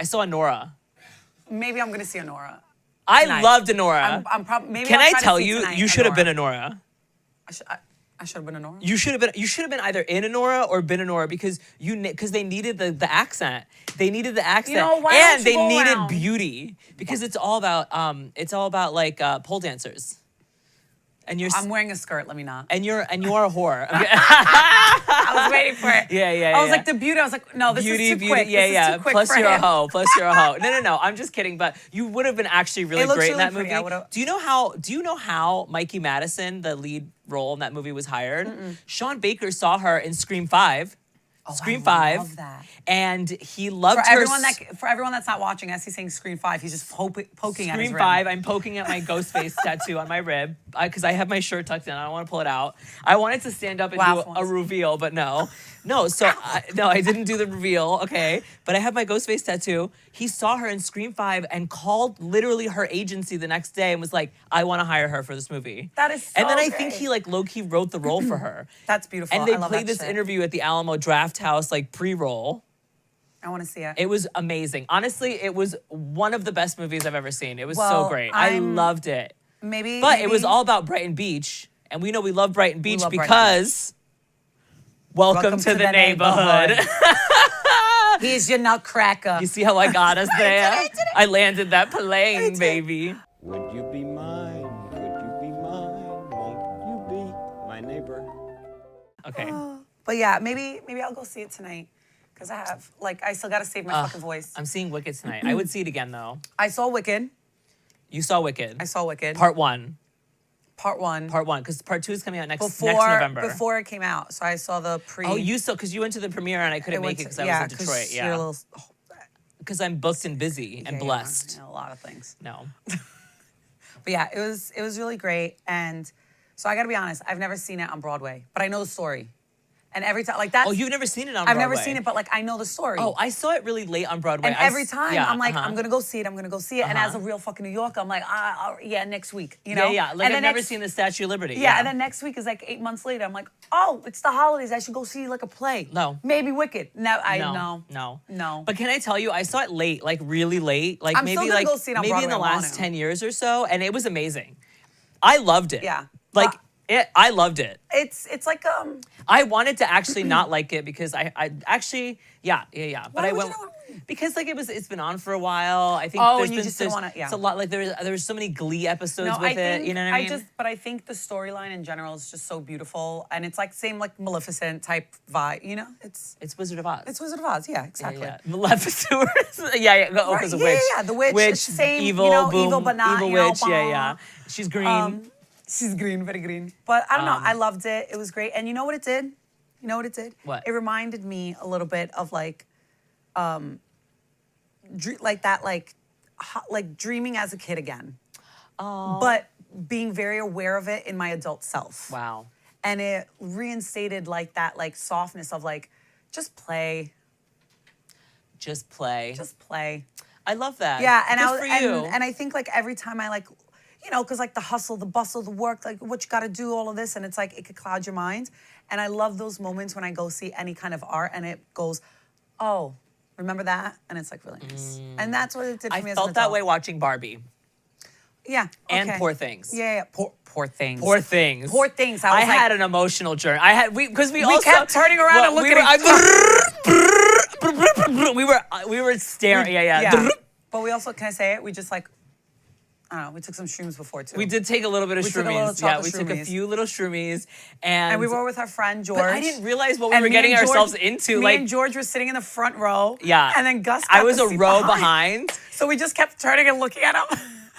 I saw Anora. Maybe I'm gonna see Anora. I Tonight. loved Anora. I'm probably. Maybe Can I'll I try to tell see you, tonight, you should have been Anora. Anora. I should have been Anora. You should have been either in Anora or been Anora because they needed the accent. They needed the accent, and they needed beauty because it's all about like pole dancers. And I'm wearing a skirt. Let me not. And you're a whore. I was waiting for it. Yeah. I was like the beauty. I was like, no, this is too quick. Yeah, this is too quick Plus for you're him. a hoe. Plus you're a hoe. No. I'm just kidding. But you would have been actually really great in that movie. Do you know how Mikey Madison, the lead role in that movie, was hired? Sean Baker saw her in Scream 5. Scream 5. Love that. And he loved her. For everyone that's not watching, as he's saying Scream 5, he's just poking at his Scream rib. 5, I'm poking at my ghost face tattoo on my rib because I have my shirt tucked in. I don't want to pull it out. I wanted to stand up and do a reveal, but no. So I didn't do the reveal, okay? But I have my ghost face tattoo. He saw her in Scream 5 and called literally her agency the next day and was like, I want to hire her for this movie. That is so And then I great. think he like low-key wrote the role for her. That's beautiful. And they I love played that this shit. interview at the Alamo Draft House like pre-roll. I want to see it. It was amazing. Honestly, it was one of the best movies I've ever seen. It was so great. I loved it. But it was all about Brighton Beach. And we know we love Brighton Beach because welcome to the neighborhood. He's your nutcracker. You see how I got us there? I landed that plane, baby. Would you be mine? Could you be mine? Won't you be my neighbor? Okay. But yeah, maybe I'll go see it tonight. Because I still got to save my fucking voice. I'm seeing Wicked tonight. I would see it again, though. I saw Wicked. You saw Wicked. I saw Wicked. Part 1. Part 1. Part 1, because Part 2 is coming out next November. Before it came out. So I saw the pre. Oh, you saw, because you went to the premiere and I couldn't make it because I was in Detroit. Yeah. Because I'm booked and busy and blessed. Yeah, a lot of things. No. But yeah, it was really great. And so I got to be honest, I've never seen it on Broadway, but I know the story. And every time, like that. Oh, you've never seen it on Broadway? I've never seen it, but like I know the story. Oh, I saw it really late on Broadway. And every time I'm like, I'm gonna go see it. I'm gonna go see it. And as a real fucking New Yorker, I'm like, yeah, next week. You know? Yeah. Like I've never seen the Statue of Liberty. Yeah, and then next week is like 8 months later. I'm like, oh, it's the holidays. I should go see like a play. No. Maybe Wicked. No. But can I tell you, I saw it late, like really late, like I'm maybe still gonna like go see it on maybe Broadway. in the last 10 years or so, and it was amazing. I loved it. Yeah. Like I loved it. It's like I wanted to actually not like it because I actually But Why I would went you not? because like it's been on for a while. I think and you just didn't want to. Yeah. It's a lot like there's so many Glee episodes with it. You know what I mean? But I think the storyline in general is just so beautiful, and it's like same like Maleficent type vibe. You know, it's Wizard of Oz. It's Wizard of Oz. Yeah, exactly. Yeah. Maleficent. yeah. Oh, because a witch. Yeah, the witch. Witch, same, evil, boom, evil, but not evil witch. Yeah. She's green. She's green, very green. But I don't know. I loved it. It was great. And you know what it did? What? It reminded me a little bit of like dreaming as a kid again. Oh. But being very aware of it in my adult self. Wow. And it reinstated like that like softness of like, just play. Just play. Just play. I love that. Yeah, and Good for you. And I think like every time I like, you know, because like the hustle, the bustle, the work, like what you got to do, all of this, and it's like it could cloud your mind. And I love those moments when I go see any kind of art and it goes, oh, remember that? And it's like really nice. And that's what it did for me as an I felt that adult. way watching Barbie. Yeah. And Poor Things. Yeah. Poor Things. Poor Things. Poor Things. I had an emotional journey. We kept turning around and looking we were staring. Yeah. But we also, can I say it? We just like, I don't know, we took some shrooms before too. We did take a little bit of shroomies. We took a few little shroomies. And we were with our friend George. But I didn't realize what we were getting ourselves into. Me and George were sitting in the front row. Yeah. And then Gus got I was the a seat row behind. So we just kept turning and looking at him.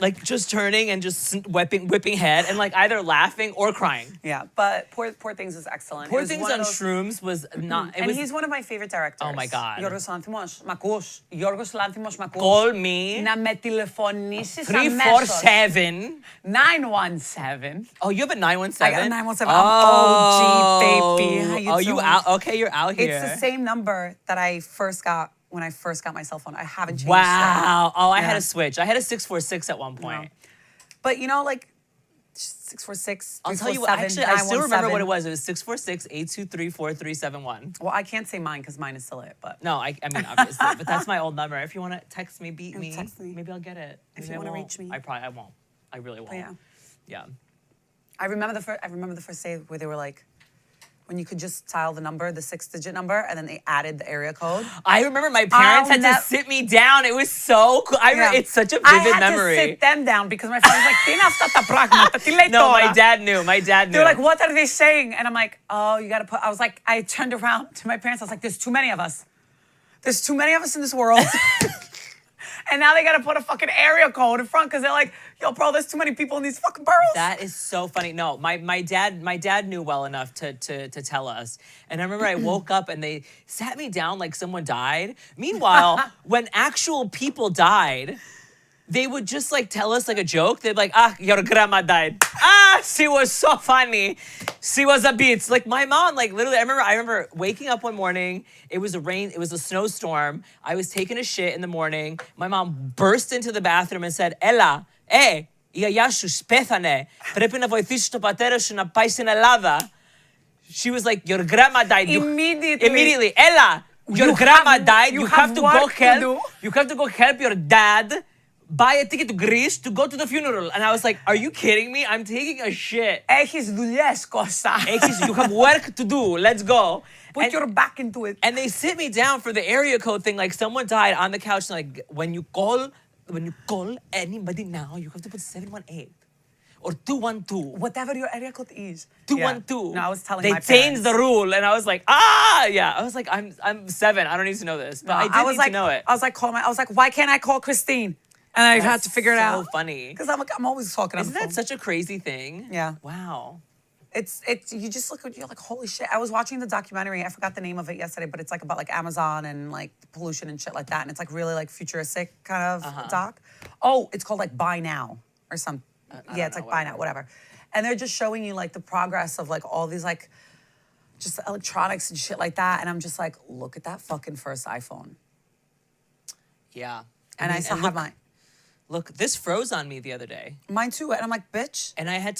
Like just turning and just whipping head and like either laughing or crying. Yeah, but Poor Things was excellent. Poor Things on shrooms was not. He's one of my favorite directors. Oh my God. Γιώργος Λάνθιμος, μ' ακούς? Γιώργος Λάνθιμος, μ' ακούς? Call me. Να με τηλεφωνήσεις 347 917. Oh, you have a 917? I got a 917. I'm OG, baby. How you you out? Okay, you're out here. It's the same number that I first got when I first got my cell phone. I haven't changed it. Wow. Oh, I had a switch. I had a 646 at one point. But you know, like, 646. I'll tell you what. Actually, I still remember what it was. It was 646-823-4371. Well, I can't say mine because mine is still it. But no, I mean obviously, but that's my old number. If you want to text me, beat me, text me. maybe I'll get it. If Maybe you I want to won't. reach me, I won't. I really won't. But yeah. Yeah. I remember the first day where they were like, when you could just dial the number, the 6-digit number, and then they added the area code. I remember my parents had to sit me down. It was so cool. I remember, it's such a vivid memory. I had to sit them down because my friend was like, "Tina stata pragmata, ti lei No, tora." my dad knew. My dad knew. They were like, "What are they saying?" And I'm like, "Oh, you got to put." I was like, I turned around to my parents. I was like, "There's too many of us. There's too many of us in this world." And now they got to put a fucking area code in front because they're like, "Yo, bro, there's too many people in these fucking boroughs." That is so funny. No, my dad knew well enough to tell us. And I remember I woke up and they sat me down like someone died. Meanwhile, when actual people died, they would just like tell us like a joke. They'd be like, your grandma died. She was so funny. She was a bitch. Like my mom, like literally, I remember waking up one morning. It was a snowstorm. I was taking a shit in the morning. My mom burst into the bathroom and said, Ella, η γιαγιά σου πέθανε. Πρέπει να βοηθήσεις τον πατέρα σου να πάει στην Ελλάδα. She was like, your grandma died. Immediately. Ella, your grandma died. You have to go help. You have to go help your dad. Buy a ticket to Greece to go to the funeral. And I was like, are you kidding me? I'm taking a shit. Έχεις δουλειές, Κώστα. You have work to do. Let's go. Put your back into it. And they sit me down for the area code thing. Like someone died on the couch. And like when you call anybody now, you have to put 718 or 212. Whatever your area code is. 212. Yeah. No, I was telling they my parents. They changed the rule, and I was like, yeah. I was like, I'm 7. I don't need to know this, but I did need to know it. I was like, why can't I call Christine? And I had to figure it out. So funny. Because I'm always talking on the phone. Isn't that such a crazy thing? Yeah. Wow. It's you just look at you're like, holy shit. I was watching the documentary. I forgot the name of it yesterday, but it's like about like Amazon and like pollution and shit like that. And it's like really like futuristic kind of doc. Oh, it's called like Buy Now or something. Yeah, it's like Buy Now, whatever. And they're just showing you like the progress of like all these like just electronics and shit like that. And I'm just like, look at that fucking first iPhone. Yeah. And I still have mine. Look, this froze on me the other day. Mine too, and I'm like, bitch. And I have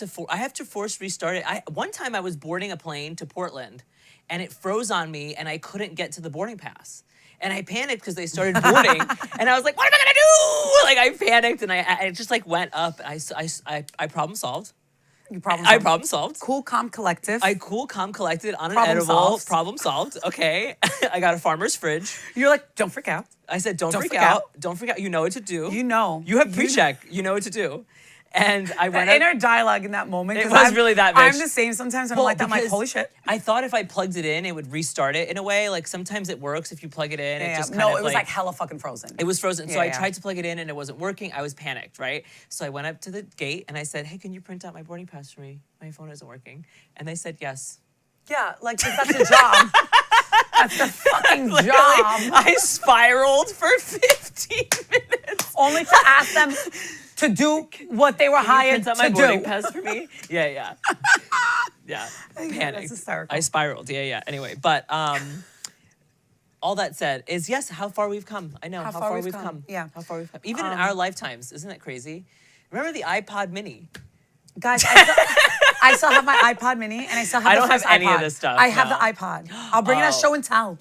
to force restart it. One time I was boarding a plane to Portland, and it froze on me, and I couldn't get to the boarding pass. And I panicked because they started boarding, and I was like, what am I gonna do? Like I panicked, and I just like went up. I problem solved. You problem solved. I problem solved. Cool, calm, collective. I cool, calm, collected on an Problem edible. solved. Problem solved. Okay. I got a farmer's fridge. You're like, don't freak out. I said, don't freak out. Don't freak out. You know what to do. You know. You have pre-check. You know what to do. And I went inner dialogue in that moment. It was really that bitch. I'm the same sometimes when I'm like that. I'm like, holy shit. I thought if I plugged it in, it would restart it in a way. Like sometimes it works if you plug it in. It just kind of it was like hella fucking frozen. It was frozen. So I tried to plug it in and it wasn't working. I was panicked, right? So I went up to the gate and I said, hey, can you print out my boarding pass for me? My phone isn't working. And they said yes. Yeah, like that's a job. That's the fucking job. I spiraled for 15 minutes. Only to ask them to do what they were hired to do. My boarding pass for me? Yeah. Yeah. Panicked. That's hysterical. I spiraled. Yeah. Anyway, but all that said is yes, how far we've come. I know how far we've come. Yeah. How far we've come. Even in our lifetimes. Isn't that crazy? Remember the iPod mini? Guys, I still have my iPod mini, and I still have I the don't first have any iPod. of this stuff. I have the iPod. I'll bring it as show and tell.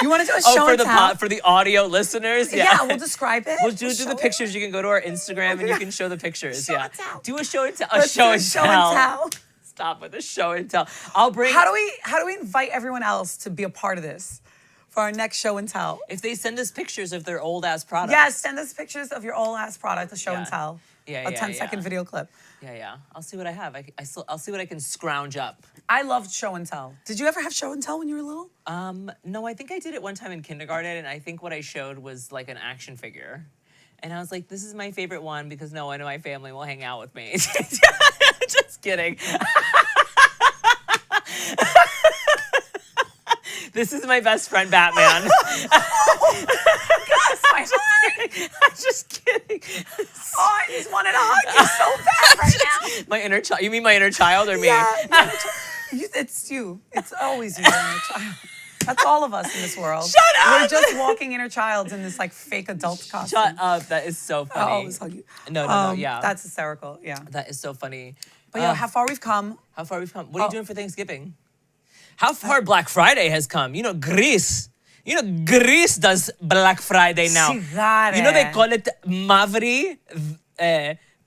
You want to do a show for and tell? For the audio listeners? Yeah, we'll describe it. We'll do the pictures. You can go to our Instagram and you can show the pictures. Show and tell. Do a show and tell. Let's do a show and tell. Stop with the show and tell. I'll bring. How do we invite everyone else to be a part of this for our next show and tell? If they send us pictures of their old ass products. Yes, send us pictures of your old ass product, a show and tell. Yeah, a 10-second video clip. Yeah. I'll see what I have. I'll see what I can scrounge up. I loved show and tell. Did you ever have show and tell when you were little? No, I think I did it one time in kindergarten, and I think what I showed was like an action figure. And I was like, this is my favorite one because no one in my family will hang out with me. Just kidding. This is my best friend, Batman. I'm just kidding. Oh, I just wanted to hug you so bad right now. My inner child. You mean my inner child or me? Yeah. It's you. It's always you, inner child. That's all of us in this world. Shut up! We're just walking inner childs in this like fake adult costume. Shut up. That is so funny. No, yeah. That's hysterical. Yeah. That is so funny. But yeah, how far we've come. How far we've come. What are you doing for Thanksgiving? How far Black Friday has come. You know, Greece. Greece does Black Friday now. Sigare. You know, they call it Mavri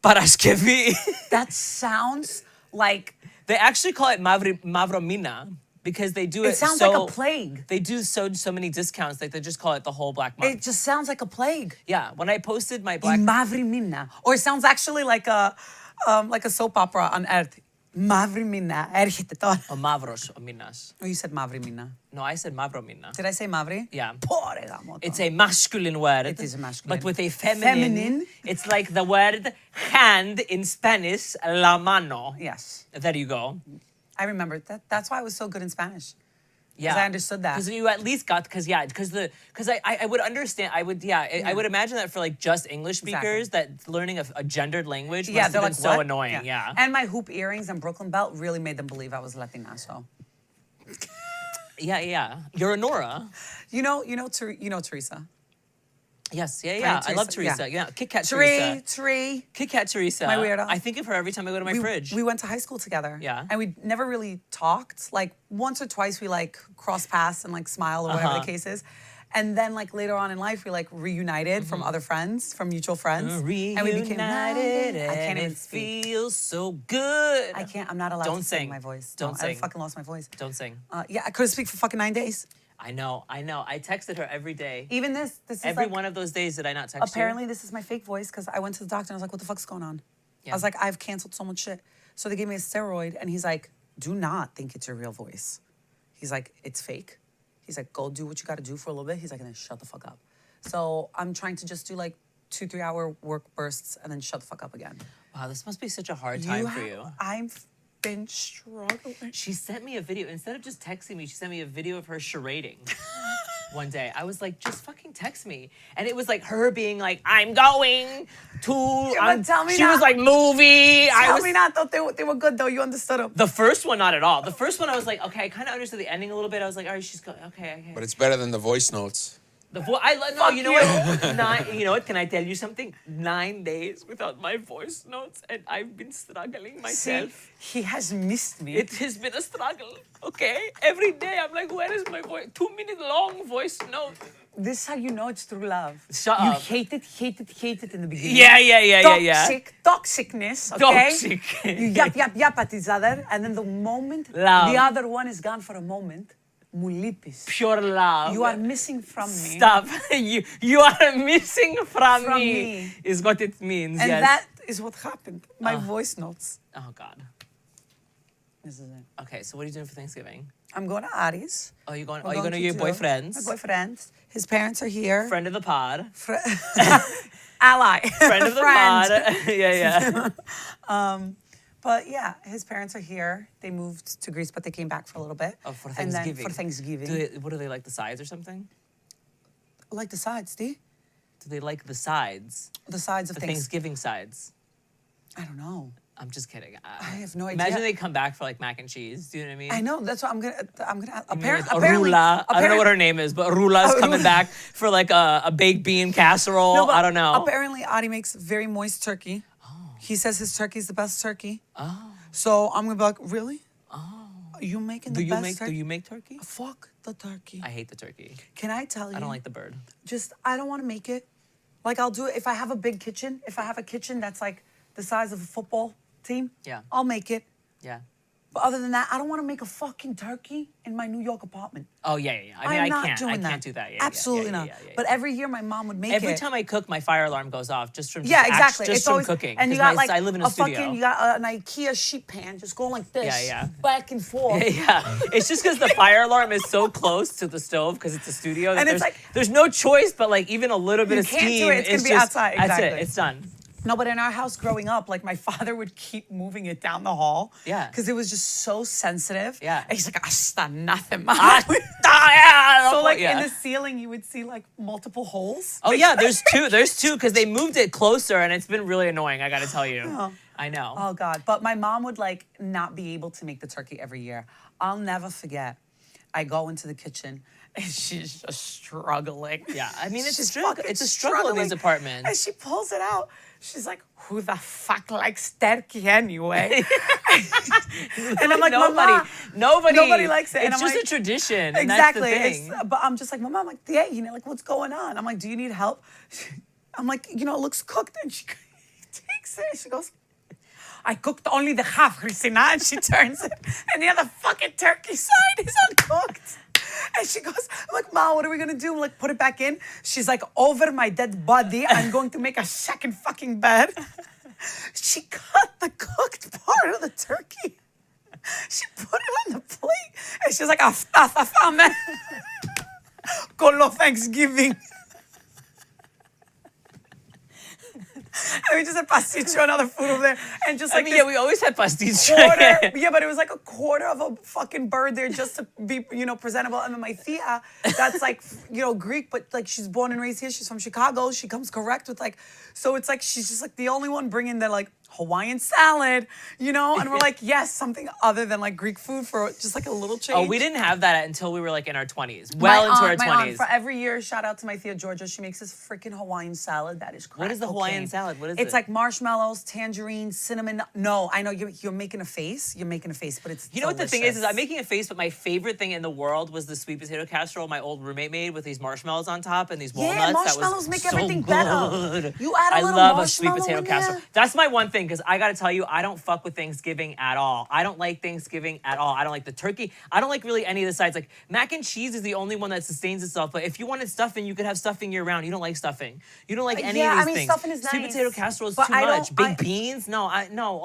Paraskevi. That sounds like... They actually call it Mavromina because they do it. It sounds like a plague. They do so many discounts. Like they just call it the whole Black Month. It just sounds like a plague. Yeah. When I posted my Black... Mavrimina. Or it sounds actually like a soap opera on Earth. Mavrimina. Έρχεται τώρα. O Mavros o Minas. Oh, you said Mavrimina. No, I said Mavromina. Did I say Mavri? Yeah. Pore gamoto. It's a masculine word. It is a masculine. But with a feminine. It's like the word hand in Spanish, la mano. Yes. There you go. I remember that. That's why I was so good in Spanish. Yeah. Because I understood that. Because you at least got, because I would understand, I would imagine that for like just English speakers, that learning a gendered language must have they're been like, so what? annoying, yeah. And my hoop earrings and Brooklyn belt really made them believe I was Latina, so. Yeah. You're Anora. You know Teresa. Yes, yeah. Right, I love Teresa, Teresa. Yeah, Kit Kat Teresa. Tree. Kit Kat Teresa. My weirdo. I think of her every time I go to my fridge. We went to high school together. Yeah. And we never really talked. Like once or twice we like crossed paths and like smiled or whatever the case is. And then like later on in life we like reunited from other friends, from mutual friends. Reunited, and we became and I can't even it speak. feels so good. I'm not allowed Don't to sing. sing my voice. Don't No, sing. I fucking lost my voice. Don't sing. Yeah, I couldn't speak for fucking 9 days. I know. I texted her every day. Even this is Every like, one of those days did I not text apparently you? this is my fake voice because I went to the doctor and I was like, what the fuck's going on? Yeah. I was like, I've canceled so much shit. So they gave me a steroid and he's like, do not think it's your real voice. He's like, it's fake. He's like, go do what you got to do for a little bit. He's like, and then shut the fuck up. So I'm trying to just do like 2-3 hour work bursts and then shut the fuck up again. Wow, this must be such a hard time for you. I've been struggling. She sent me a video. Instead of just texting me, she sent me a video of her charading. One day, I was like, just fucking text me. And it was like her being like, I'm going to, but tell me she not. was like, movie. Tell me not, though. They were good, though. You understood them. The first one, not at all. The first one, I was like, okay, I kind of understood the ending a little bit. I was like, all right, she's going, okay. But it's better than the voice notes. No, you know what? You know what? Can I tell you something? 9 days without my voice notes, and I've been struggling myself. See, he has missed me. It has been a struggle, okay? Every day I'm like, where is my voice? 2-minute long voice note. This is how you know it's true love. Shut you up. hate it in the beginning. Yeah. Toxicness, okay? Toxic. You yap at each other, and then the moment Love. the other one is gone for a moment, μου λείπεις. Pure love. You are missing from me. Stop. You are missing from From me, me. is what it means, And yes. that is what happened. My voice notes. Oh, God. This is it. Okay, so what are you doing for Thanksgiving? I'm going to Aries. Oh, you're going We're to do- your boyfriend's? My boyfriend. His parents are here. Friend of the pod. Ally. Friend of the pod. Yeah. But yeah, his parents are here. They moved to Greece, but they came back for a little bit. Oh, for And Thanksgiving. then for Thanksgiving. What do they like, the sides or something? Like the sides, do you? Do they like the sides? The sides of The things. Thanksgiving sides? I don't know. I'm just kidding. I have no Imagine idea. they come back for like mac and cheese. Do you know what I mean? I know. That's what I'm gonna. With Arula. I don't know what her name is, but Arula's coming back for like a baked bean casserole. No, but I don't know. Apparently, Adi makes very moist turkey. Oh. He says his turkey's the best turkey. Oh. So I'm gonna be like, really? Oh. Are you making the best turkey? Do you make turkey? Fuck the turkey. I hate the turkey. Can I tell you? I don't like the bird. I don't want to make it. Like, I'll do it if I have a big kitchen. If I have a kitchen that's like the size of a football team, Yeah. I'll make it. Yeah. But other than that, I don't want to make a fucking turkey in my New York apartment. Oh, yeah. I mean, I'm I not can't. doing I that. can't do that. Yeah, Absolutely yeah, not. yeah. But every year my mom would make it. Every time I cook, my fire alarm goes off just from Exactly. Just It's from always, cooking. and you 'cause got like I live in a studio. fucking, you got an IKEA sheet pan just going like this. Yeah. Back and forth. Yeah, it's just because the fire alarm is so close to the stove because it's a studio. That And it's there's no choice but like even a little bit You of can't do steam. it, it's gonna be just, outside, That's exactly. it. It's done. No, but in our house growing up, like my father would keep moving it down the hall. Yeah. Because it was just so sensitive. Yeah. And he's like, hasta nothing. So like in the ceiling, you would see like multiple holes. Oh yeah, there's two. There's two because they moved it closer and it's been really annoying. I got to tell you. Oh. I know. Oh God. But my mom would like not be able to make the turkey every year. I'll never forget. I go into the kitchen and she's just struggling. Yeah, I mean, it's a She's struggle. fucking It's a struggle in these struggling. apartments. And she pulls it out. She's like, who the fuck likes turkey anyway? And I'm like, Mama, nobody likes it. And It's I'm just like, a tradition. And exactly. That's the thing. But I'm just like, Mama, I'm like, yeah, like, what's going on? I'm like, do you need help? I'm like, it looks cooked. And she takes it. She goes, I cooked only the half, Christina. And she turns it. And the other fucking turkey side is uncooked. And she goes, I'm like, Ma, what are we going to do? I'm like, put it back in. She's like, over my dead body, I'm going to make a second fucking bed. She cut the cooked part of the turkey. She put it on the plate. And she's like, "Αυτά θα φάμε. Κολό Thanksgiving." And we just had pasticcio and other food over there. And just like, we always had pastis. yeah, but it was like a quarter of a fucking bird there just to be, presentable. And then my tia, that's like, Greek, but like she's born and raised here. She's from Chicago. She comes correct with like, so it's like she's just like the only one bringing the like Hawaiian salad, And we're like, yes, something other than like Greek food for just like a little change. Oh, we didn't have that until we were like in our 20s. Well into our 20s. My aunt, for every year, shout out to my Thea Georgia, she makes this freaking Hawaiian salad that is crack. What is the Hawaiian salad? What is it? It's like marshmallows, tangerine, cinnamon. No, I know you're making a face. You're making a face, but it's You know what the thing is delicious. I'm making a face, but my favorite thing in the world was the sweet potato casserole my old roommate made with these marshmallows on top and these walnuts. Yeah, That was marshmallows make so everything good. better. You add a I little love a sweet marshmallow potato in casserole. there. That's my one thing, because I got to tell you, I don't fuck with Thanksgiving at all. I don't like Thanksgiving at all. I don't like the turkey. I don't like really any of the sides. Like mac and cheese is the only one that sustains itself. But if you wanted stuffing, you could have stuffing year round. You don't like stuffing. You don't like any of these things. Stuffing is Sweet nice. potato casserole is But too I don't- much. Big beans? No,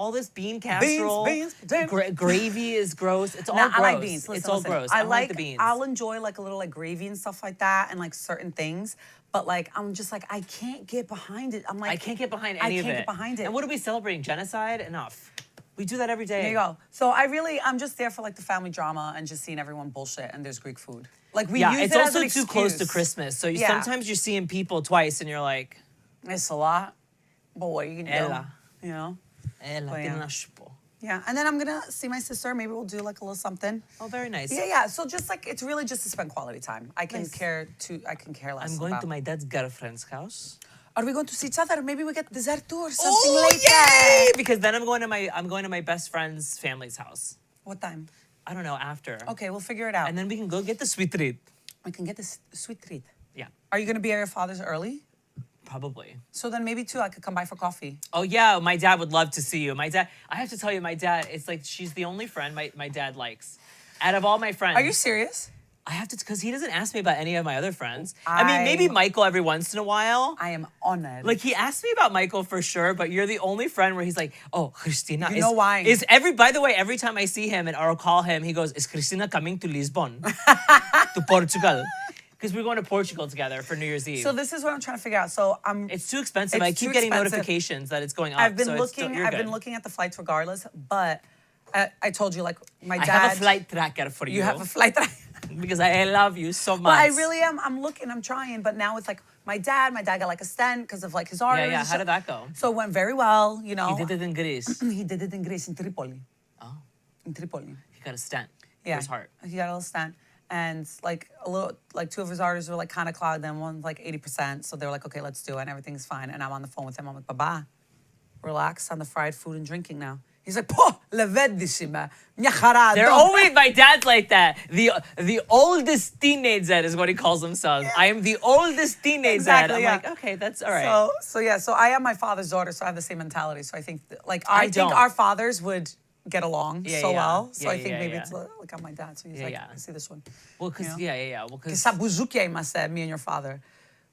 all this bean casserole. Beans, potatoes. Gravy is gross. It's all Nah, gross. I like beans. Listen, it's all listen. gross. I don't like the beans. I'll enjoy like a little like gravy and stuff like that, and like certain things. But like, I'm just like, I can't get behind it. I'm like, I can't get behind any of it. I can't get behind it. And what are we celebrating? Genocide? Enough. We do that every day. There you go. So I'm just there for like the family drama and just seeing everyone bullshit, and there's Greek food. Like we use it's it as also an too close to excuse. Christmas. So Yeah. sometimes you're seeing people twice and you're like, It's a lot, but what are you gonna Ella. do? But yeah. Naspo. Yeah, and then I'm gonna see my sister. Maybe we'll do like a little something. Oh, very nice. Yeah. So just like it's really just to spend quality time. I can Nice. care less. I'm going about. to my dad's girlfriend's house. Are we going to see each other? Maybe we get dessert too or something Oh, later. yay! Because then I'm going to my best friend's family's house. What time? I don't know, after. Okay, we'll figure it out. And then we can go get the sweet treat. we can get this sweet treat. Yeah, Are you gonna be at your father's early? probably. So then maybe too, I could come by for coffee. Oh yeah, my dad would love to see you. My dad, I have to tell you, my dad, it's like she's the only friend my dad likes. Out of all my friends. Are you serious? I have to, because he doesn't ask me about any of my other friends. I mean, maybe I'm- Michael every once in a while. I am honored. Like, he asked me about Michael for sure, but you're the only friend where he's like, oh, Christina. You know why? By the way, every time I see him or call him, he goes, is Christina coming to Lisbon? To Portugal? Because we're going to Portugal together for New Year's Eve. So this is what I'm trying to figure out. So It's too expensive. It's I keep too getting expensive. notifications that it's going up. I've been so it's still- looking. you're I've been good. looking at the flights regardless. But I told you, like my I dad. have a flight tracker for you. You have a flight. Because I love you so much. But I really am. I'm looking. I'm trying. But now it's like my dad. My dad got like a stent because of like his arteries. Yeah. and How shit. did that go? So it went very well. You know. He did it in Greece. He did it in Greece, in Tripoli. Oh. In Tripoli. He got a stent Yeah. for his heart. He got a little stent. And like a little, like two of his arteries were like kind of clogged, and one's like 80%. So they were like, okay, let's do it. And everything's fine. And I'm on the phone with him. I'm like, Baba, relax on the fried food and drinking now. He's like, po, levedissima, μια χαρά. They're always, my dad's like that. The oldest teenager is what he calls himself. I am the oldest teenager. Exactly, I'm yeah. like, okay, that's all right. So I am my father's daughter, so I have the same mentality. So I think, I think don't. our fathers would get along Yeah, so yeah. well. So Yeah, I think yeah, maybe yeah. it's like on my dad. So he's Yeah, like, yeah. I see this one. Well, because, You know? yeah. Well, because Sa bouzoukia είμαστε, me and your father.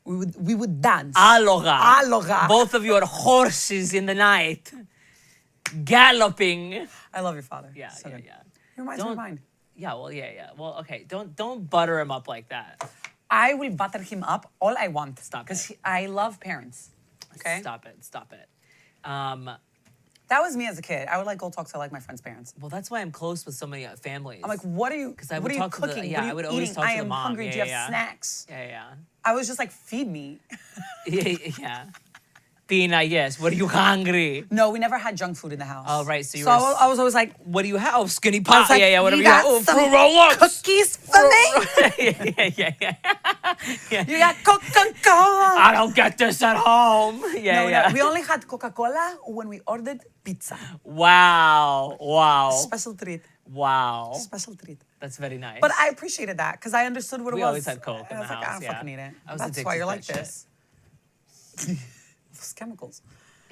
We would dance. Aloha. Aloha. Both of you are horses in the night. Galloping. I love your father. Yeah, So yeah, good. yeah. He reminds me of Don't- mine. Yeah, well, yeah. Well, okay. Don't butter him up like that. I will butter him up all I want. Stop Because it. I love parents. Okay? Stop it. That was me as a kid. I would like go talk to like my friends' parents. Well, that's why I'm close with so many families. I'm like, what are you? I What would are you talk to the- cooking? yeah, what are I you would always eating? talk to I the am mom. hungry. Do you have Yeah. snacks? yeah. I was just like, feed me. Yeah. Pina, yes. What are you hungry? No, we never had junk food in the house. Oh, right. So you So were. I was always like, What do you have? Oh, skinny I pie. was like, Yeah, whatever you you have. got Oh, some fruit roll-ups. cookies for me? Yeah. You got Coca-Cola? I don't get this at home. Yeah. No, we only had Coca-Cola when we ordered pizza. Wow. Special treat. Wow. Special treat. That's very nice. But I appreciated that because I understood what it We was. always had Coke in I was the like, I house, don't yeah. fucking eat it. I was That's addicted why to you're that like this. It's chemicals.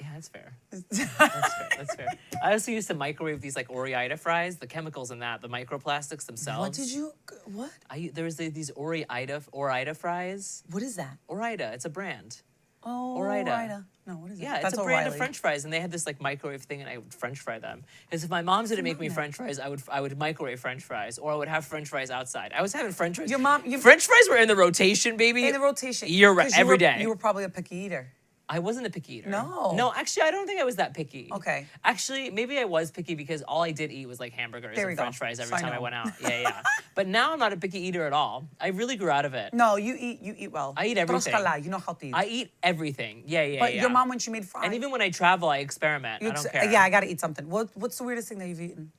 Yeah, that's fair. That's fair. I also used to microwave these like Ore-Ida fries. The chemicals in that, the microplastics themselves. What did you? What? There was these Ore-Ida fries. What is that? Ore-Ida, it's a brand. Oh, Ore-Ida. No, what is it? Yeah, it's a brand of French fries, and they had this like microwave thing, and I would French fry them. Because if my mom didn't make me French fries, I would microwave French fries, or I would have French fries outside. I was having French fries. French fries were in the rotation, baby. In the rotation. You're right. Every day. You were probably a picky eater. I wasn't a picky eater. No. No, actually, I don't think I was that picky. Okay. Actually, maybe I was picky because all I did eat was like hamburgers and French fries every time I went out. Yeah. But now I'm not a picky eater at all. I really grew out of it. No, you eat well. I eat everything. Troskala, you know how to eat. I eat everything. Yeah. But your mom, when she made fries. And even when I travel, I experiment. I don't care. Yeah, I gotta eat something. What's the weirdest thing that you've eaten?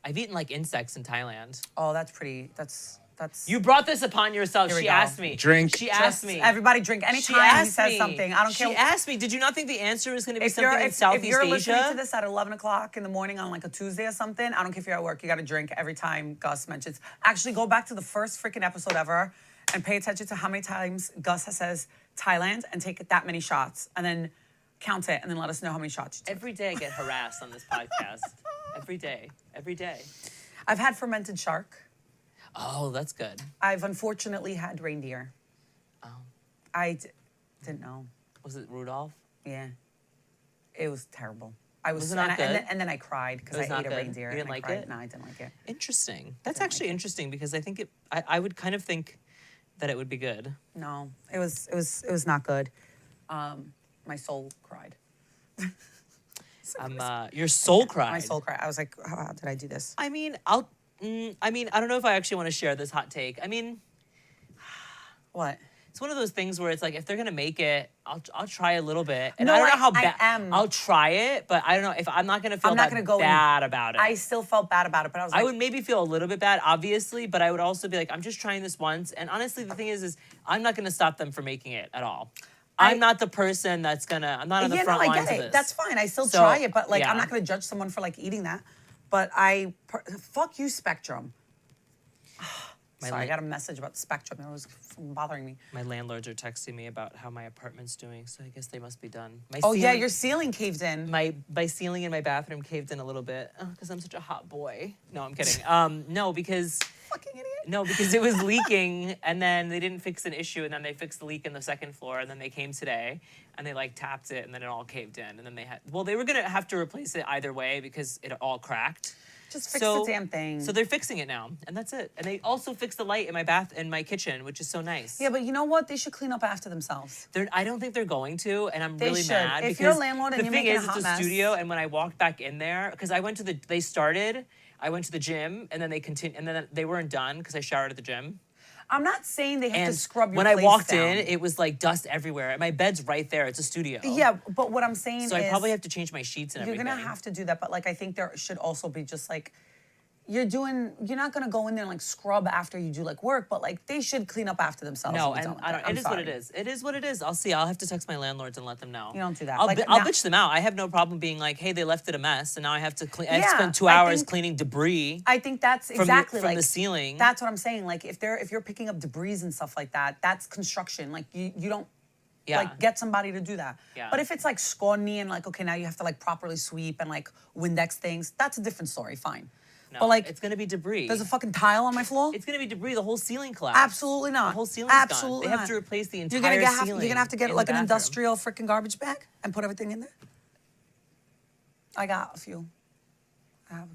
I've eaten like insects in Thailand. Oh, that's pretty. That's. You brought this upon yourself. Here we She go. asked me. Drink. She asked me. Everybody drink. Anytime he says something, I don't care. She asked me, did you not think the answer was going to be something in if Southeast you're listening Asia? to this at 11 o'clock in the morning on like a Tuesday or something, I don't care if you're at work, you gotta drink every time Gus mentions. Actually, go back to the first freaking episode ever and pay attention to how many times Gus says Thailand and take that many shots and then count it and then let us know how many shots you took. Every day I get harassed on this podcast. Every day. I've had fermented shark. Oh, that's good. I've unfortunately had reindeer. Oh. Didn't know. Was it Rudolph? Yeah. It was terrible. I was, Was it not good? And then I cried because It was I not ate a good? reindeer. You didn't and I like cried. it? No, I didn't like it. Interesting. That's actually interesting because I think I would kind of think that it would be good. No, it was not good. My soul cried. Your soul cried. My soul cried. I was like, how did I do this? I mean, I don't know if I actually want to share this hot take. I mean, What? it's one of those things where it's like if they're gonna make it, I'll try a little bit. And No, I don't know how I bad. am. I'll try it, but I don't know if I'm not gonna feel I'm not that gonna go in. bad about it. I still felt bad about it, but I was like, I would maybe feel a little bit bad, obviously, but I would also be like, I'm just trying this once. And honestly, the thing is I'm not gonna stop them from making it at all. I'm not the person that's gonna. I'm not on the front I lines get of it. this. That's fine. I still So, try it, but like, yeah. I'm not gonna judge someone for like eating that. But fuck you, Spectrum. Sorry, I got a message about Spectrum. It was bothering me. My landlords are texting me about how my apartment's doing, so I guess they must be done. Your ceiling caved in. My ceiling in my bathroom caved in a little bit because I'm such a hot boy. No, I'm kidding. No, because Fucking idiot. no, because it was leaking, and then they didn't fix an issue, and then they fixed the leak in the second floor, and then they came today, and they like tapped it, and then it all caved in, and then they were gonna have to replace it either way because it all cracked. Just fix the damn thing. So they're fixing it now, and that's it. And they also fixed the light in my kitchen, which is so nice. Yeah, but you know what? They should clean up after themselves. I don't think they're going to, and I'm They really should. mad. If because you're a landlord and the you're thing making is, a hot it's a mess- studio, and when I walked back in there, because I went to I went to the gym, and then they continued, and then they weren't done because I showered at the gym. I'm not saying they have And to scrub your when I place walked down. in, it was like dust everywhere. And my bed's right there. It's a studio. Yeah, but what I'm saying So is I probably have to change my sheets and you're everything. gonna have to do that. But like, I think there should also be just like, you're not gonna go in there and like scrub after you do like work, but like they should clean up after themselves. No, when and you're done I with don't. it. It is what it is. It is what it is. I'll see. I'll have to text my landlords and let them know. You don't do that. I'll Like, I'll now- bitch them out. I have no problem being like, hey, they left it a mess, and now I have to clean. I Yeah, spent 2 I hours think- cleaning debris. I think that's From exactly the like ceiling. That's what I'm saying. Like if you're picking up debris and stuff like that, that's construction. Like you don't Yeah. like get somebody to do that. Yeah. But if it's like scrawny and like, okay, now you have to like properly sweep and like Windex things, that's a different story. Fine. No, but like it's gonna be debris. there's a fucking tile on my floor. It's gonna be debris. The whole ceiling collapsed. Absolutely not. The whole ceiling's Absolutely gone. They not. have to replace the entire You're gonna ceiling. you're gonna have to get in like the an bathroom. industrial freaking garbage bag and put everything in there. I got a few. I have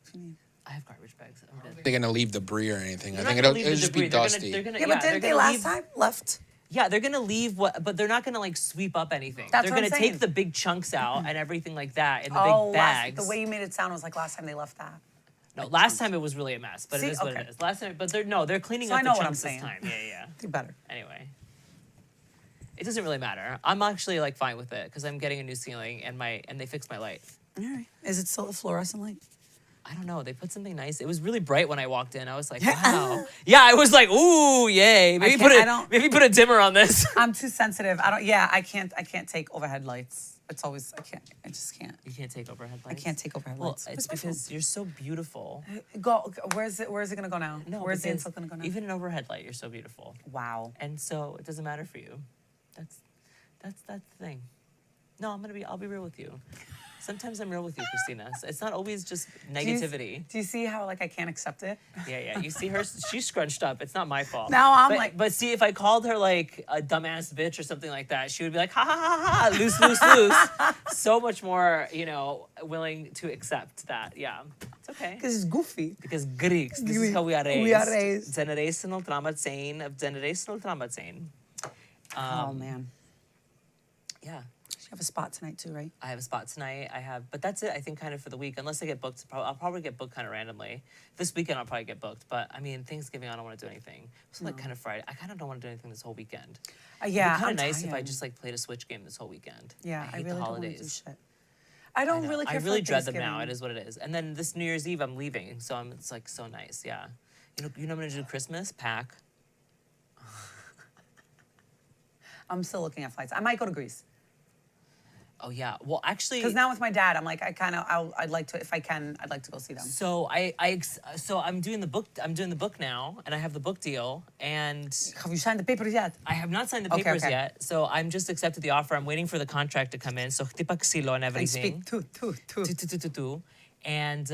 if you need. I have garbage bags. I'm good. They're gonna leave debris or anything. They're I think not gonna it'll leave the just debris. be dusty. They're gonna, Yeah, but they're didn't they gonna last leave- time left? Yeah, they're gonna leave but they're not gonna like sweep up anything. That's they're what I'm gonna saying. take the big chunks out and everything like that in the Oh, big bags. the way you made it sound was like last time they left that. No, last time it was really a mess, but See? it is what Okay. it is. Last time, but they're cleaning So up I know the what I'm chunks this saying. time. Yeah. Do better. Anyway, It doesn't really matter. I'm actually like fine with it because I'm getting a new ceiling and they fixed my light. All right. Is it still a fluorescent light? I don't know. They put something nice. It was really bright when I walked in. I was like, wow. Yeah, I was like, ooh, yay. Maybe put a dimmer on this. I'm too sensitive. I can't take overhead lights. It's always, I just can't. You can't take overhead lights? I can't take overhead Well, lights. it's because you're so beautiful. Where's it going to go now? No, where's the insult going to go now? Even an overhead light, you're so beautiful. Wow. And so it doesn't matter for you. That's the thing. No, I'll be real with you. Sometimes I'm real with you, Christina. It's not always just negativity. Do you see how like I can't accept it? Yeah. You see her, she's scrunched up. It's not my fault. Now I'm like... But see, if I called her like a dumbass bitch or something like that, she would be like, ha ha ha ha, loose. So much more, willing to accept that. Yeah, it's okay. Because it's goofy. Because Greeks, this is how we are raised. We are raised. Generational trauma chain of generational trauma chain. Oh, man. Yeah. You have a spot tonight too, right? I have a spot tonight. But that's it, I think, kind of for the week. Unless I get booked, I'll probably get booked kind of randomly. This weekend, I'll probably get booked. But, I mean, Thanksgiving, I don't want to do anything. So, like, kind of Friday. I kind of don't want to do anything this whole weekend. Yeah, It'd be kind of nice tired. if I just, like, played a Switch game this whole weekend. Yeah, I hate really the holidays. don't want to do shit. I don't really care I really for dread them Thanksgiving. now. It is what it is. And then this New Year's Eve, I'm leaving. So it's, like, so nice. Yeah. You know what I'm going to do Christmas? Pack. I'm still looking at flights. I might go to Greece. Oh, yeah. Well, actually... Because now with my dad, I'm like, I'd like to, if I can, I'd like to go see them. So I'm doing the book now, and I have the book deal, and... Have you signed the papers yet? I have not signed the papers yet, so I'm just accepted the offer. I'm waiting for the contract to come in, so tipa xilo and everything. I speak two. And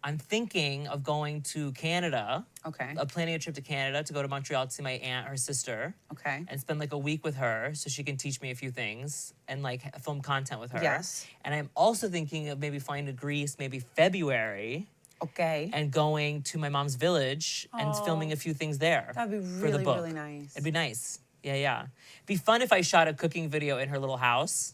I'm thinking of going to Canada. Okay. Planning a trip to Canada to go to Montreal to see my aunt, her sister. Okay. And spend like a week with her so she can teach me a few things and like film content with her. Yes. And I'm also thinking of maybe flying to Greece, maybe February. Okay. And going to my mom's village and filming a few things there. That'd be for the really, book. really nice. It'd be nice. Yeah. It'd be fun if I shot a cooking video in her little house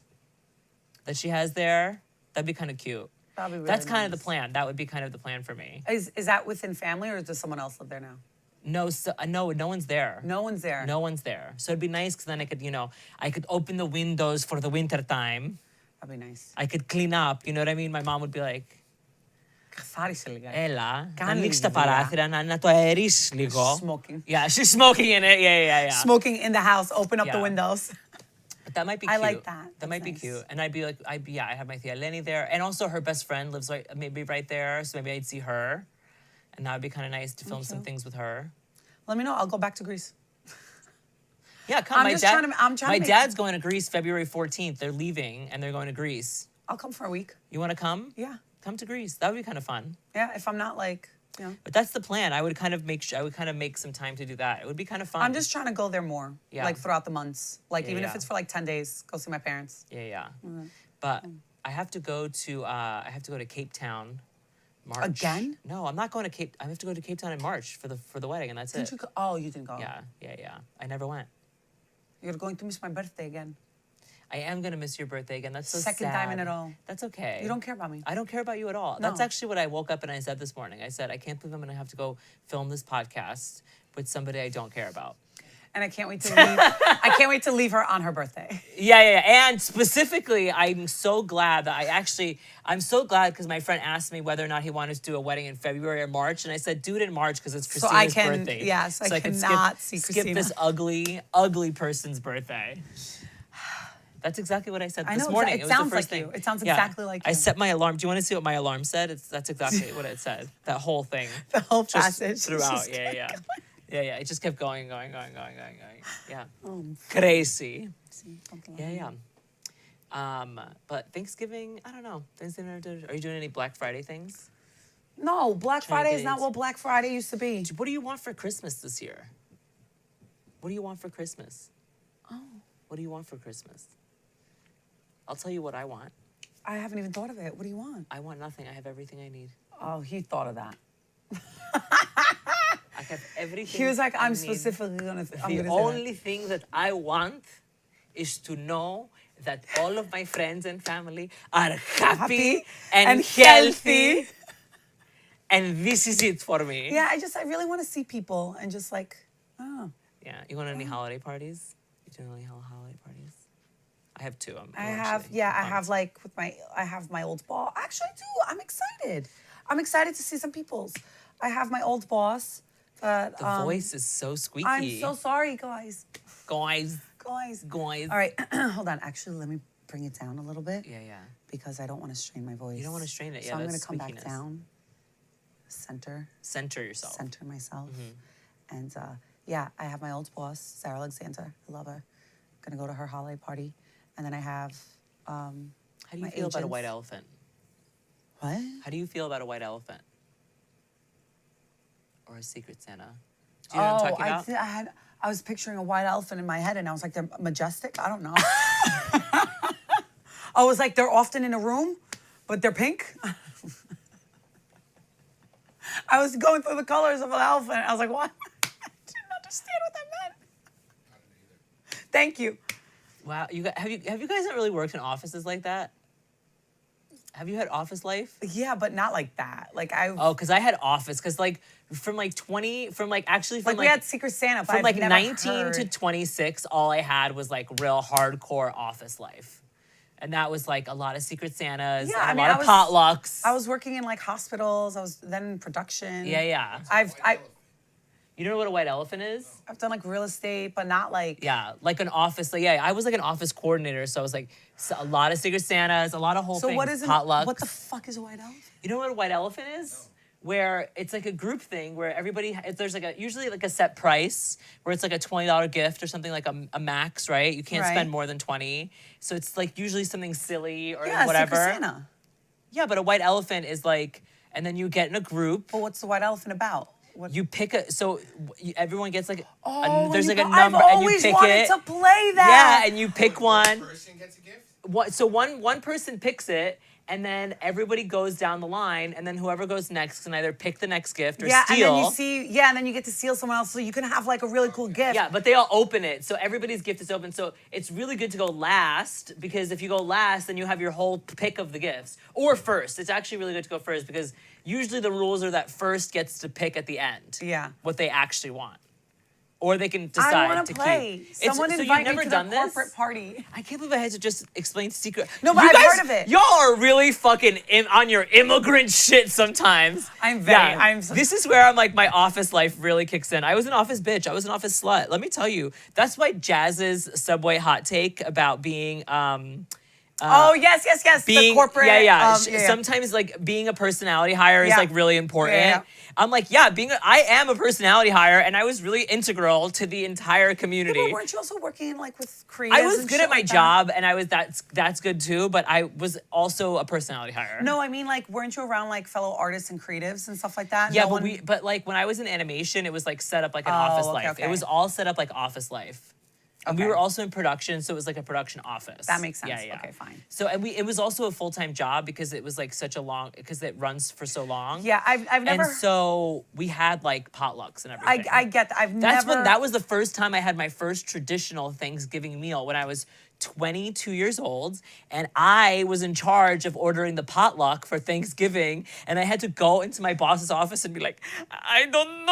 that she has there. That'd be kind of cute. That'd be really That's kind of nice. the plan. That would be kind of the plan for me. Is that within family or does someone else live there now? No, no one's there. No one's there. No one's there. So it'd be nice because then I could open the windows for the winter time. That'd be nice. I could clean up. You know what I mean? My mom would be like, Έλα, ανοίξ τα παράθυρα, να το αερίσεις λίγο. Smoking. Yeah, she's smoking in it. Yeah. Smoking in the house. Open up the Yeah. windows. But that might be I cute. like that. That might be That's cute. nice. And I'd be like, I have my tia Lenny there. And also her best friend lives maybe right there. So maybe I'd see her. And that would be kind of nice to film some things with her. Let me know. I'll go back to Greece. Yeah, come. I'm trying to my make- dad's going to Greece February 14th. They're leaving and they're going to Greece. I'll come for a week. You want to come? Yeah. Come to Greece. That would be kind of fun. Yeah, if I'm not like, But that's the plan. I would kind of make some time to do that. It would be kind of fun. I'm just trying to go there more. Yeah. Like throughout the months. Like Yeah, even if yeah. it's for like 10 days, go see my parents. Yeah. But I have to go to Cape Town, March. Again? No, I'm not going to Cape. I have to go to Cape Town in March for the wedding, and that's Didn't it. you go? Oh, you didn't go. Yeah. I never went. You're going to miss my birthday again. I am gonna miss your birthday again. That's so Second time in a row. That's okay. You don't care about me. I don't care about you at all. No. That's actually what I woke up and I said this morning. I said, I can't believe I'm gonna have to go film this podcast with somebody I don't care about. And I can't wait to leave. I can't wait to leave her on her birthday. Yeah. And specifically, I'm so glad that I'm so glad because my friend asked me whether or not he wanted to do a wedding in February or March. And I said, do it in March because it's So Christina's I can, birthday. yes, I can cannot see skip Christina. this ugly person's birthday. That's exactly what I said I this know, morning. it was the sounds first like thing. you. It sounds exactly like I you. set my alarm. Do you want to see what my alarm said? That's exactly what it said. That whole thing. The whole Just passage. throughout. Just Yeah. It just kept going. Yeah. Oh, Crazy. something like Yeah. But Thanksgiving, I don't know. Are you doing any Black Friday things? No, Black Friday is not days. what Black Friday used to be. What do you want for Christmas this year? What do you want for Christmas? Oh. What do you want for Christmas? I'll tell you what I want. I haven't even thought of it. What do you want? I want nothing. I have everything I need. Oh, he thought of that. I have everything. He was like, I I'm need. specifically gonna. The only thing that I want is to know that all of my friends and family are happy and healthy. And this is it for me. Yeah, I really want to see people and just like, oh. Yeah. You going to any holiday parties? You doing any holiday parties? I have two. I have like I have my old boss. Actually, I do. I'm excited. I'm excited to see some peoples. I have my old boss. The voice is so squeaky. I'm so sorry, guys. Guys. All right, hold on. Actually, let me bring it down a little bit. Yeah. Because I don't want to strain my voice. You don't want to strain it. So Yeah, I'm that's gonna come squeakiness. back down. Center yourself. Center myself. Mm-hmm. And yeah, I have my old boss, Sarah Alexander. I love her. Gonna go to her holiday party. And then I have How do you my feel about a agents. white elephant? What? How do you feel about a white elephant? Or a secret Santa? Do you know what I'm talking about? I was picturing a white elephant in my head, and I was like, they're majestic? I don't know. I was like, they're often in a room, but they're pink? I was going through the colors of an elephant. I was like, what? I didn't understand what that meant. Thank you. Wow, have you guys not really worked in offices like that? Have you had office life? Yeah, but not like that. Like because I had office, because like from like we had Secret Santa, but from I've like never 19 heard. to 26, all I had was like real hardcore office life. And that was like a lot of Secret Santas, Yeah, and I a mean, lot of potlucks. I was working in like hospitals. I was then in production. Yeah. You don't know what a white elephant is? I've done like real estate, but not like. Yeah, like an office. Like, yeah, I was like an office coordinator, so I was like a lot of Secret Santas, a lot of whole So things, what is potlucks. what the fuck is a white elephant? You know what a white elephant is? No. Where it's like a group thing where everybody, there's like usually like a set price where it's like a $20 gift or something, like a max, right? You can't spend more than 20. So it's like usually something silly or whatever. Secret Santa. Yeah, but a white elephant is like, and then you get in a group. But what's the white elephant about? You pick everyone gets like, there's like a number and you pick it. I've always wanted to play that. Yeah, and you pick one. One person gets a gift? So one person picks it, and then everybody goes down the line, and then whoever goes next can either pick the next gift or steal. And then you get to steal someone else, so you can have like a really cool gift. Yeah, but they all open it, so everybody's gift is open. So it's really good to go last, because if you go last, then you have your whole pick of the gifts. Or first. It's actually really good to go first, because usually the rules are that first gets to pick at the end. Yeah. What they actually want. Or they can decide I want to to play. keep. Someone so invite you've never me to done the this? corporate party. I can't believe I had to just explain secret. No, but You I've guys, heard of it. Y'all are really fucking on your immigrant shit sometimes. This is where I'm like, my office life really kicks in. I was an office bitch. I was an office slut. Let me tell you. That's why Jazz's Subway hot take about being yes. Being, the corporate. Sometimes like being a personality hire is like really important. Yeah. I'm like, I am a personality hire, and I was really integral to the entire community. Yeah, but weren't you also working like with creatives? I was good at my job, and I was that's good too. But I was also a personality hire. No, I mean like, weren't you around like fellow artists and creatives and stuff like that? Yeah, but like when I was in animation, it was like set up like an office life. Okay. It was all set up like office life. And we were also in production, so it was like a production office. That makes sense. Yeah. Okay, fine. So it was also a full-time job because it was like because it runs for so long. Yeah, I've never. And so we had like potlucks and everything. I get that. That was the first time I had my first traditional Thanksgiving meal when I was 22 years old, and I was in charge of ordering the potluck for Thanksgiving, and I had to go into my boss's office and be like, I don't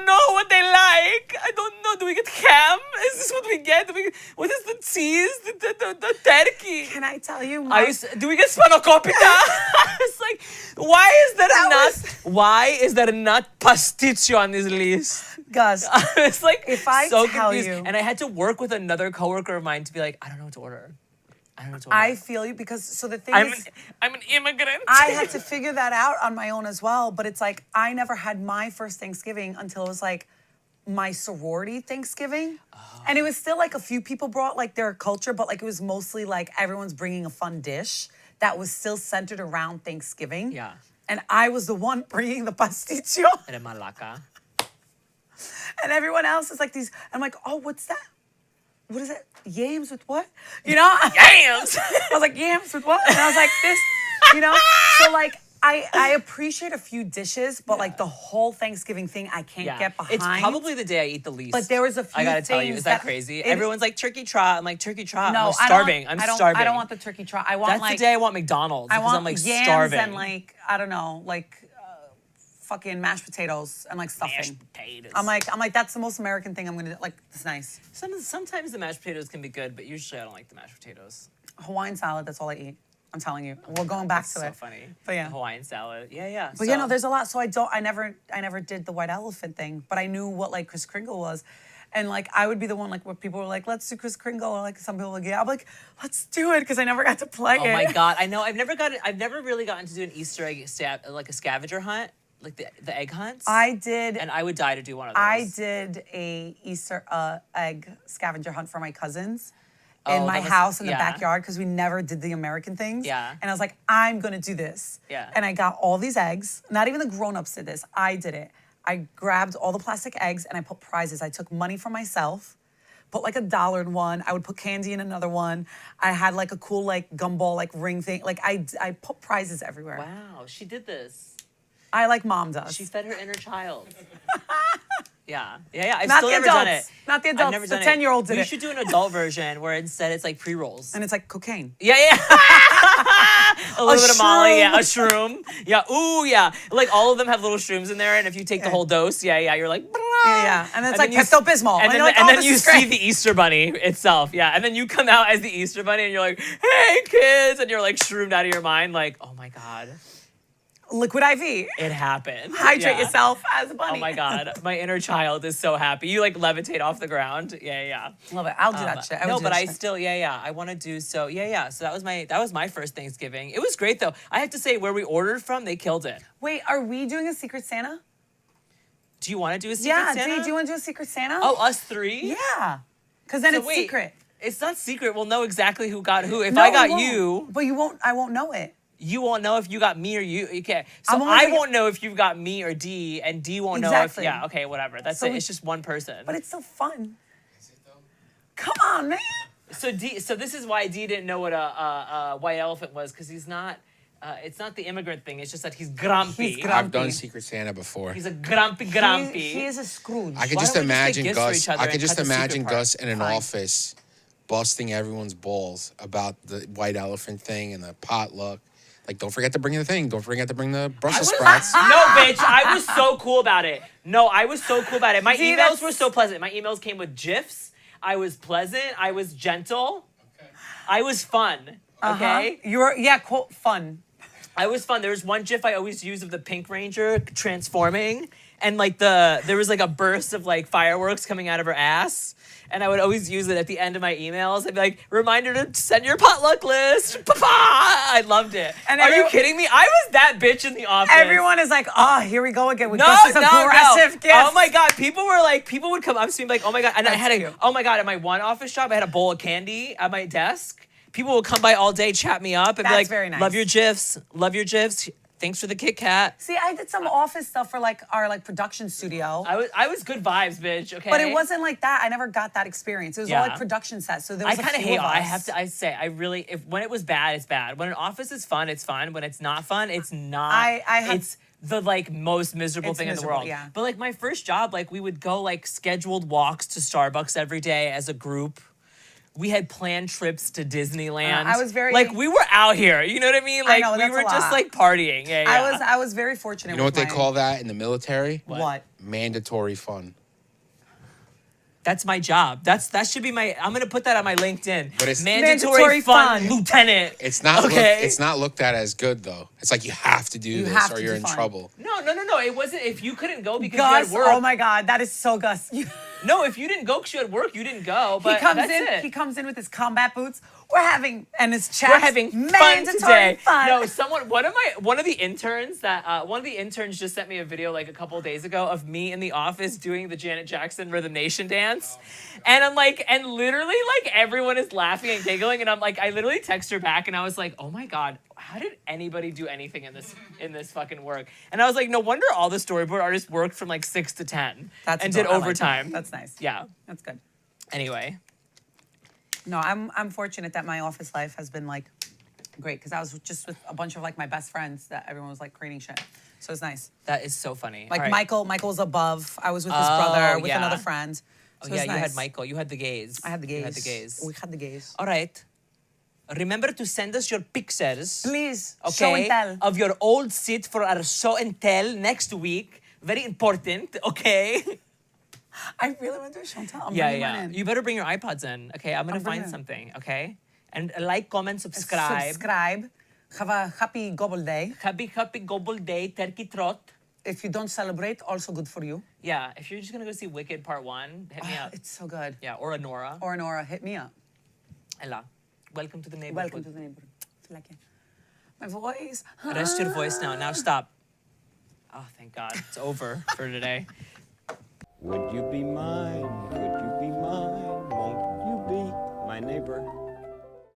know what they like. I don't know. Do we get ham? Is this what we get? What is the cheese? The turkey? Can I tell you? Do we get spanakopita? It's like, why is there not pasticcio on this list? Gus, It's like if I so tell confused. you, And I had to work with another coworker of mine to be like, I don't know what to order. I feel you, because the thing is, I'm an immigrant. I had to figure that out on my own as well. But it's like, I never had my first Thanksgiving until it was like my sorority Thanksgiving. And it was still like a few people brought like their culture, but like it was mostly like everyone's bringing a fun dish that was still centered around Thanksgiving. Yeah. And I was the one bringing the pasticcio. And malaca. And everyone else is like these. I'm like, oh, what's that? What is it? Yams with what? You know? Yams! I was like, yams with what? And I was like, this, you know? So like, I appreciate a few dishes, but like the whole Thanksgiving thing, I can't get behind. It's probably the day I eat the least. But there was a few I gotta tell you, things is that crazy? Everyone's like, turkey trot. I'm like, turkey trot? No, I'm starving. I'm starving. I don't want the turkey trot. I want That's like the day I want McDonald's, I because want I'm like yams starving. and like, I don't know, like fucking mashed potatoes and like stuffing. Mashed potatoes. I'm like, that's the most American thing I'm gonna do. Like, it's nice. Sometimes the mashed potatoes can be good, but usually I don't like the mashed potatoes. Hawaiian salad, that's all I eat. I'm telling you. We're going back That's to so it. funny. But yeah. Hawaiian salad. Yeah. But you know, there's a lot. So I never did the white elephant thing, but I knew what like Kris Kringle was. And like I would be the one like where people were like, let's do Kris Kringle, or like some people were like, yeah, I'm like, let's do it because I never got to play it. Oh my God, I know. I've never really gotten to do an Easter egg like a scavenger hunt, like the egg hunts. I did. And I would die to do one of those. I did a Easter egg scavenger hunt for my cousins in Oh, my that was- house in the yeah. backyard because we never did the American things. Yeah. And I was like, I'm gonna do this. Yeah. And I got all these eggs. Not even the grown-ups did this. I did it. I grabbed all the plastic eggs and I put prizes. I took money for myself, put like $1 in one. I would put candy in another one. I had like a cool like gumball like ring thing. Like I put prizes everywhere. Wow, she did this. I like mom does. She fed her inner child. Yeah. I've Not still the never done it. adults. Not the I've adults. never The done it. 10-year-old did We it. should do an adult version where instead it's like pre-rolls. And it's like cocaine. Yeah. A little bit of Molly, yeah, a shroom. shroom. Yeah, ooh, yeah. Like all of them have little shrooms in there, and if you take the whole dose, you're like, Yeah. And then it's like you s- Pepto-Bismol. And then, you're like, and oh, then this you is see great. the Easter Bunny itself, yeah. And then you come out as the Easter Bunny, and you're like, hey, kids, and you're like shroomed out of your mind, like, oh my God, Liquid IV. it happened. Hydrate Yeah. yourself as a bunny. Oh my God, my inner child is so happy. You like levitate off the ground. Yeah. Love it. I'll do that shit. I would No, do but that I shit. still, I want to do so. Yeah. So that was my first Thanksgiving. It was great though. I have to say, where we ordered from, they killed it. Wait, are we doing a Secret Santa? Do you want to do a Secret Yeah, Santa? D, do you want to do a Secret Santa? Oh, us three? Yeah. Because then So it's wait, secret. It's not secret. We'll know exactly who got who. If No, I we got won't. you, But you won't, I won't know it. you won't know if you got me or you. Okay. So I'm only I gonna- won't know if you got me or D, and D won't Exactly. know if. Yeah. Okay. Whatever. That's So it. we- It's just one person. But it's so fun. Come on, man. So D. So this is why D didn't know what a white elephant was, because he's not. It's not the immigrant thing. It's just that he's grumpy. He's grumpy. I've done Secret Santa before. He's a grumpy. He is a Scrooge. I could Why just don't we just imagine make gifts for Gus. each other I and could just cut the secret imagine part? Gus in an Fine. office, busting everyone's balls about the white elephant thing and the potluck. Like, don't forget to bring the thing. Don't forget to bring the Brussels sprouts. No, bitch. I was so cool about it. No, I was so cool about it. My See, emails that's- were so pleasant. My emails came with GIFs. I was pleasant. I was gentle. I was fun. Okay. Quote, fun. I was fun. There was one GIF I always use of the Pink Ranger transforming, and like there was like a burst of like fireworks coming out of her ass. And I would always use it at the end of my emails. I'd be like, reminder to send your potluck list. Pa-pa! I loved it. And Are you kidding me? I was that bitch in the office. Everyone is like, here we go again with No, Gus's no. aggressive gift. Oh my God. People would come up to me like, oh my God. And I That's had cute. oh my God, at my one office job, I had a bowl of candy at my desk. People would come by all day, chat me up, and be That's like, very nice. love your GIFs. Love your GIFs. Thanks for the Kit Kat. See, I did some office stuff for like our like production studio. I was good vibes, bitch. Okay. But it wasn't like that. I never got that experience. It was all Yeah. like production sets. So there I was kind a of few hate. of us. I have to. I say. I really. If when it was bad, it's bad. When an office is fun, it's fun. When it's not fun, it's not. I had- It's the like most miserable It's thing in miserable, the world. yeah. But like my first job, like we would go like scheduled walks to Starbucks every day as a group. We had planned trips to Disneyland. I was very- like we were out here. You know what I mean? Like know, we that's were a just lot. like partying. Yeah, yeah. I was very fortunate. You know what with they call that in the military? What? Mandatory fun. That's my job. That should be my. I'm gonna put that on my LinkedIn. But it's- mandatory Mandatory fun, fun. lieutenant. It's not. okay. It's not looked at as good though. It's like you have to do You this have or to you're do in fun. trouble. No. It wasn't. If you couldn't go because Gus, you had work. oh my God, that is so Gus. No, if you didn't go because you had work, you didn't go. But he comes that's in. it. He comes in with his combat boots. We're having and his chest. We're having fun mandatory today. Fun. No, one of the interns just sent me a video like a couple of days ago of me in the office doing the Janet Jackson Rhythm Nation dance, and I'm like, and literally like everyone is laughing and giggling, and I'm like, I literally text her back, and I was like, oh my God, how did anybody do anything in this fucking work? And I was like, no wonder all the storyboard artists worked from like 6 to 10 and did I like overtime. that. That's nice. Yeah. That's good. Anyway. No, I'm fortunate that my office life has been like great because I was just with a bunch of like my best friends that everyone was like creating shit. So it's nice. That is so funny. Like All right. Michael was above. I was with his brother, with yeah. another friend. Oh So yeah, it's you nice. had Michael. You had the gays. I had the gays. You had the gays. We had the gays. All right. Remember to send us your pictures. Please, Okay, show and tell. of your old seat for our show and tell next week. Very important, okay? I really want to do a show and tell. I'm Yeah, bringing yeah. one in. You better bring your iPods in, okay? I'm gonna I'm find bringing it. something, okay? And like, comment, subscribe. Subscribe. Have a happy gobble day. Happy gobble day, turkey trot. If you don't celebrate, also good for you. Yeah, if you're just gonna go see Wicked Part 1, hit me up. It's so good. Yeah, or Anora. Or Anora, hit me up. Ella, welcome to the neighborhood. Welcome to the neighborhood. Feel like it. My voice. Rest your voice now. Now stop. Oh, thank God. It's over for today. Would you be mine? Could you be mine? Won't you be my neighbor?